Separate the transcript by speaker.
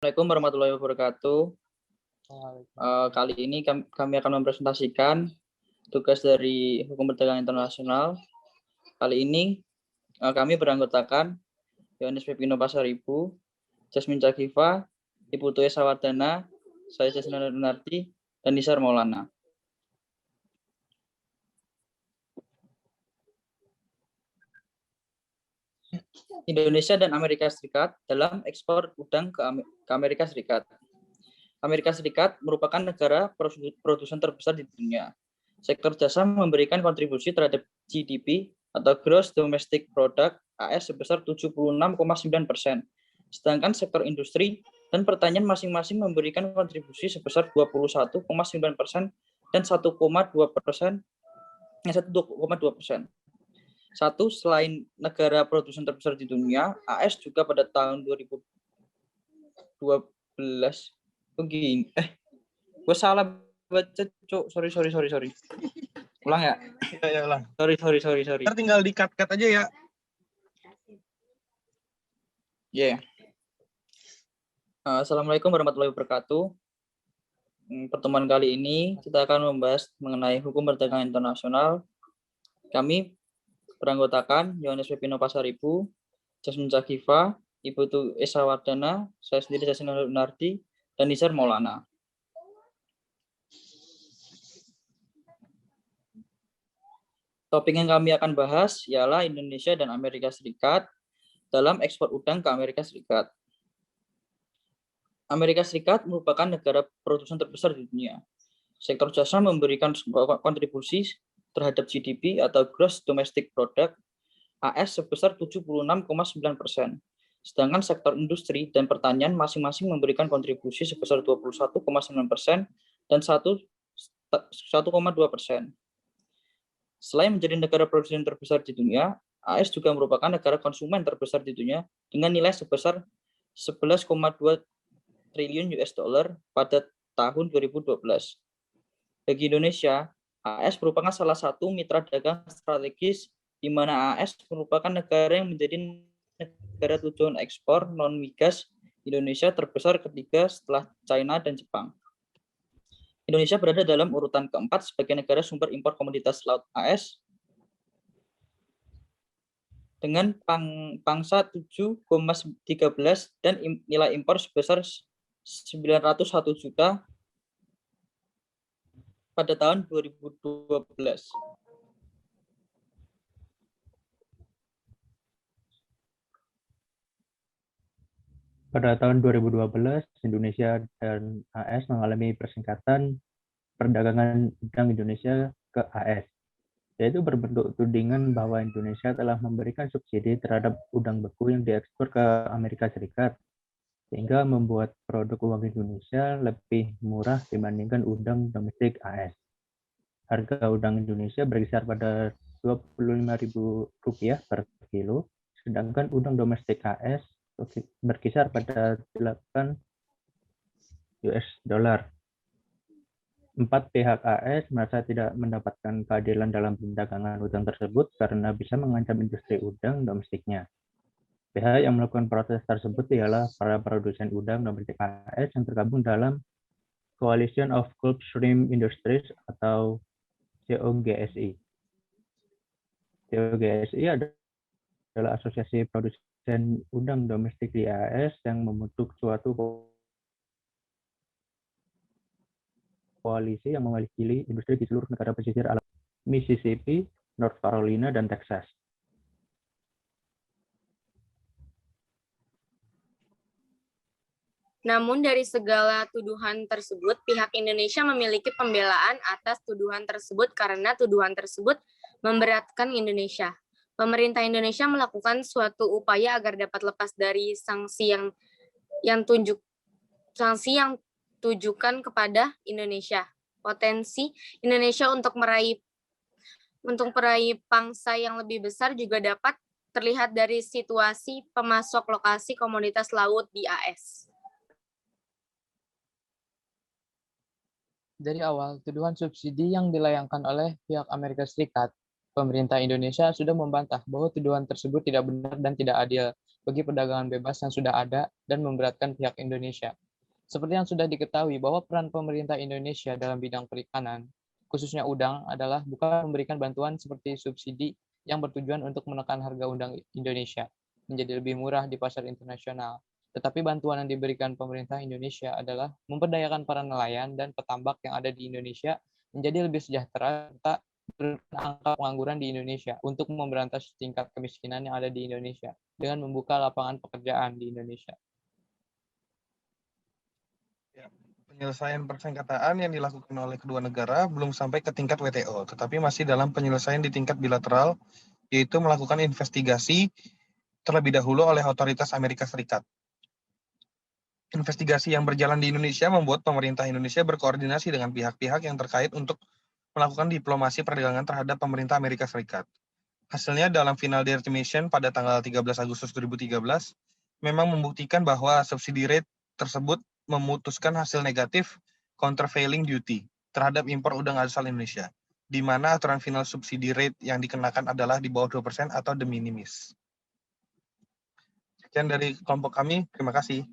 Speaker 1: Assalamualaikum warahmatullahi wabarakatuh. Kali ini kami akan mempresentasikan tugas dari Hukum Perdagangan Internasional. Kali ini kami beranggotakan Yohanes Pepino Pasaribu, Jasmine Cagiva, Ibu Tuye Sawardana, saya Jasmine Lunardi, dan Nisar Maulana. Indonesia dan Amerika Serikat dalam ekspor udang ke Amerika Serikat. Amerika Serikat merupakan negara produsen terbesar di dunia. Sektor jasa memberikan kontribusi terhadap GDP atau Gross Domestic Product AS sebesar 76,9%. Sedangkan sektor industri dan pertanian masing-masing memberikan kontribusi sebesar 21,9% dan 1,2%. Selain negara produsen terbesar di dunia, AS juga pada tahun 2012 gue salah baca, Cuk. Sorry. Ulang ya?
Speaker 2: Ya, ulang.
Speaker 1: Sorry.
Speaker 2: Ntar tinggal di-cut aja ya.
Speaker 1: Yeah. Assalamualaikum warahmatullahi wabarakatuh. Pertemuan kali ini kita akan membahas mengenai hukum perdagangan internasional. Kami beranggotakan Yohanes Pepino Pasaribu, Jasmine Cagiva, Ibu Tuye Sawardana, saya sendiri Jasmine Lunardi, dan Nisar Maulana. Topik yang kami akan bahas ialah Indonesia dan Amerika Serikat dalam ekspor udang ke Amerika Serikat. Amerika Serikat merupakan negara produsen terbesar di dunia. Sektor jasa memberikan kontribusi terhadap GDP atau Gross Domestic Product AS sebesar 76,9%. Sedangkan sektor industri dan pertanian masing-masing memberikan kontribusi sebesar 21,9% dan 1,2%. Selain menjadi negara produsen terbesar di dunia, AS juga merupakan negara konsumen terbesar di dunia dengan nilai sebesar 11,2 triliun US dollar pada tahun 2012. Bagi Indonesia, AS merupakan salah satu mitra dagang strategis di mana AS merupakan negara yang menjadi negara tujuan ekspor non-migas Indonesia terbesar ketiga setelah China dan Jepang. Indonesia berada dalam urutan keempat sebagai negara sumber impor komoditas laut AS dengan pangsa 7,13 dan nilai impor sebesar 901 juta pada tahun 2012.
Speaker 3: Pada tahun 2012, Indonesia dan AS mengalami persingkatan perdagangan udang Indonesia ke AS, yaitu berbentuk tudingan bahwa Indonesia telah memberikan subsidi terhadap udang beku yang diekspor ke Amerika Serikat, sehingga membuat produk uang Indonesia lebih murah dibandingkan udang domestik AS. Harga udang Indonesia berkisar pada Rp25.000 per kilo, sedangkan udang domestik AS berkisar pada 8 US dollar. 4 pihak AS merasa tidak mendapatkan keadilan dalam perdagangan udang tersebut karena bisa mengancam industri udang domestiknya. Pihak yang melakukan protes tersebut ialah para produsen udang domestik AS yang tergabung dalam Coalition of Gulf Shrimp Industries atau COGSI. COGSI adalah asosiasi produsen udang domestik di AS yang membentuk suatu koalisi yang mewakili industri di seluruh negara pesisir Alabama, Mississippi, North Carolina, dan Texas.
Speaker 4: Namun dari segala tuduhan tersebut, pihak Indonesia memiliki pembelaan atas tuduhan tersebut karena tuduhan tersebut memberatkan Indonesia. Pemerintah Indonesia melakukan suatu upaya agar dapat lepas dari sanksi yang tujukan kepada Indonesia. Potensi Indonesia untuk meraih pangsa yang lebih besar juga dapat terlihat dari situasi pemasok lokasi komoditas laut di AS.
Speaker 5: Dari awal, tuduhan subsidi yang dilayangkan oleh pihak Amerika Serikat, pemerintah Indonesia sudah membantah bahwa tuduhan tersebut tidak benar dan tidak adil. bagi perdagangan bebas yang sudah ada dan memberatkan pihak Indonesia. Seperti yang sudah diketahui bahwa peran pemerintah Indonesia dalam bidang perikanan, khususnya udang, adalah bukan memberikan bantuan seperti subsidi yang bertujuan untuk menekan harga udang Indonesia menjadi lebih murah di pasar internasional. Tetapi bantuan yang diberikan pemerintah Indonesia adalah memperdayakan para nelayan dan petambak yang ada di Indonesia menjadi lebih sejahtera serta angka pengangguran di Indonesia untuk memberantas tingkat kemiskinan yang ada di Indonesia dengan membuka lapangan pekerjaan di Indonesia.
Speaker 2: Penyelesaian persengketaan yang dilakukan oleh kedua negara belum sampai ke tingkat WTO, tetapi masih dalam penyelesaian di tingkat bilateral, yaitu melakukan investigasi terlebih dahulu oleh otoritas Amerika Serikat. Investigasi yang berjalan di Indonesia membuat pemerintah Indonesia berkoordinasi dengan pihak-pihak yang terkait untuk melakukan diplomasi perdagangan terhadap pemerintah Amerika Serikat. Hasilnya dalam final determination pada tanggal 13 Agustus 2013 memang membuktikan bahwa subsidi rate tersebut memutuskan hasil negatif countervailing duty terhadap impor udang asal Indonesia, di mana aturan final subsidi rate yang dikenakan adalah di bawah 2% atau de minimis. Sekian dari kelompok kami, terima kasih.